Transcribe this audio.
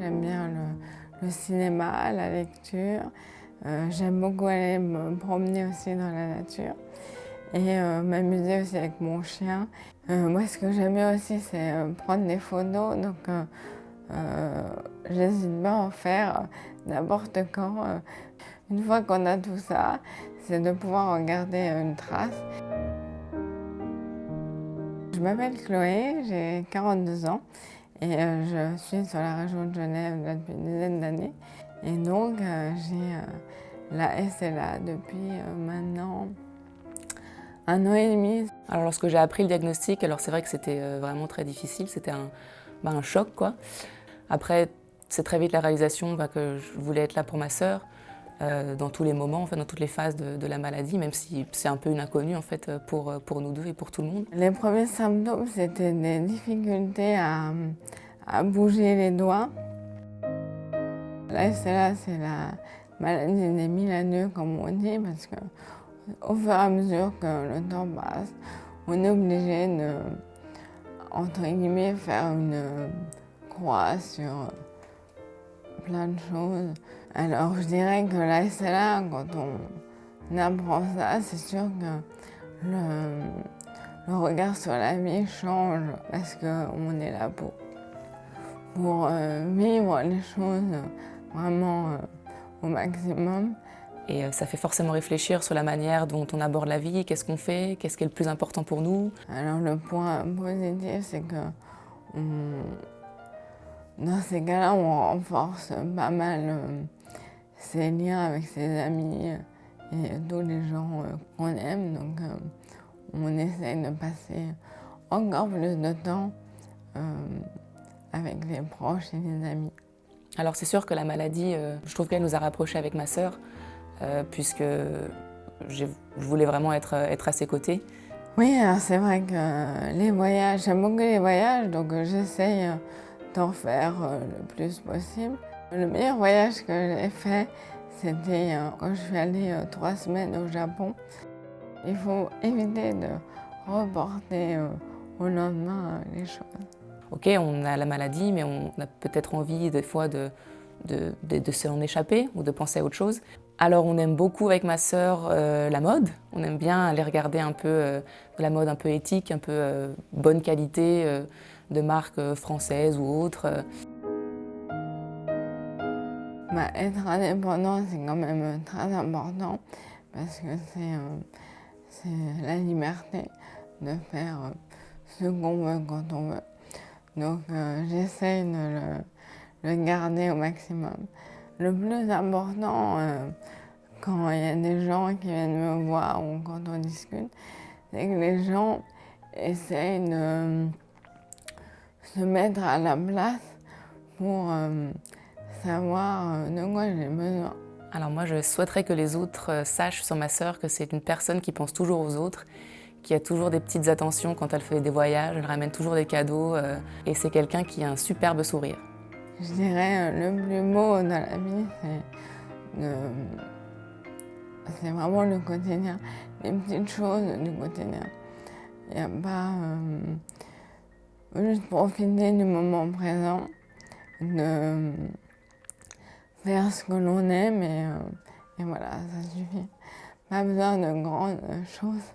j'aime bien le cinéma, la lecture. J'aime beaucoup aller me promener aussi dans la nature et m'amuser aussi avec mon chien. Moi, ce que j'aime bien aussi, c'est prendre des photos. Donc, j'hésite pas à en faire n'importe quand. Une fois qu'on a tout ça, c'est de pouvoir regarder une trace. Je m'appelle Chloé, j'ai 42 ans et je suis sur la région de Genève depuis une dizaine d'années. Et donc, j'ai la SLA depuis maintenant 1 an et demi. Alors lorsque j'ai appris le diagnostic, alors c'est vrai que c'était vraiment très difficile, c'était un choc quoi. Après, c'est très vite la réalisation que je voulais être là pour ma sœur dans tous les moments, enfin, dans toutes les phases de la maladie, même si c'est un peu une inconnue en fait pour nous deux et pour tout le monde. Les premiers symptômes, c'était des difficultés à bouger les doigts. La SLA, c'est la maladie des 1000 comme on dit, parce qu'au fur et à mesure que le temps passe, on est obligé de, entre guillemets, faire une croix sur plein de choses. Alors je dirais que la SLA, quand on apprend ça, c'est sûr que le regard sur la vie change parce qu'on est là pour vivre les choses vraiment au maximum. Et ça fait forcément réfléchir sur la manière dont on aborde la vie, qu'est-ce qu'on fait, qu'est-ce qui est le plus important pour nous. Alors le point positif, c'est que dans ces cas-là, on renforce pas mal ses liens avec ses amis et tous les gens qu'on aime. Donc on essaie de passer encore plus de temps avec les proches et les amis. Alors c'est sûr que la maladie, je trouve qu'elle nous a rapprochés avec ma sœur, puisque je voulais vraiment être à ses côtés. Oui, alors c'est vrai que les voyages, j'aime beaucoup les voyages, donc j'essaye d'en faire le plus possible. Le meilleur voyage que j'ai fait, c'était quand je suis allée 3 semaines au Japon. Il faut éviter de reporter au lendemain les choses. Ok, on a la maladie, mais on a peut-être envie des fois de s'en échapper ou de penser à autre chose. Alors on aime beaucoup avec ma sœur la mode. On aime bien aller regarder un peu de la mode un peu éthique, un peu bonne qualité, de marques françaises ou autres. Être indépendant, c'est quand même très important parce que c'est la liberté de faire ce qu'on veut quand on veut. Donc j'essaye de le garder au maximum. Le plus important quand il y a des gens qui viennent me voir ou quand on discute, c'est que les gens essayent de se mettre à la place pour savoir de quoi j'ai besoin. Alors moi, je souhaiterais que les autres sachent sur ma sœur que c'est une personne qui pense toujours aux autres, qui a toujours des petites attentions quand elle fait des voyages, elle ramène toujours des cadeaux et c'est quelqu'un qui a un superbe sourire. Je dirais le plus beau dans la vie, c'est vraiment le quotidien, les petites choses du quotidien. Il n'y a pas juste profiter du moment présent, de faire ce que l'on aime et voilà, ça suffit. Pas besoin de grandes choses.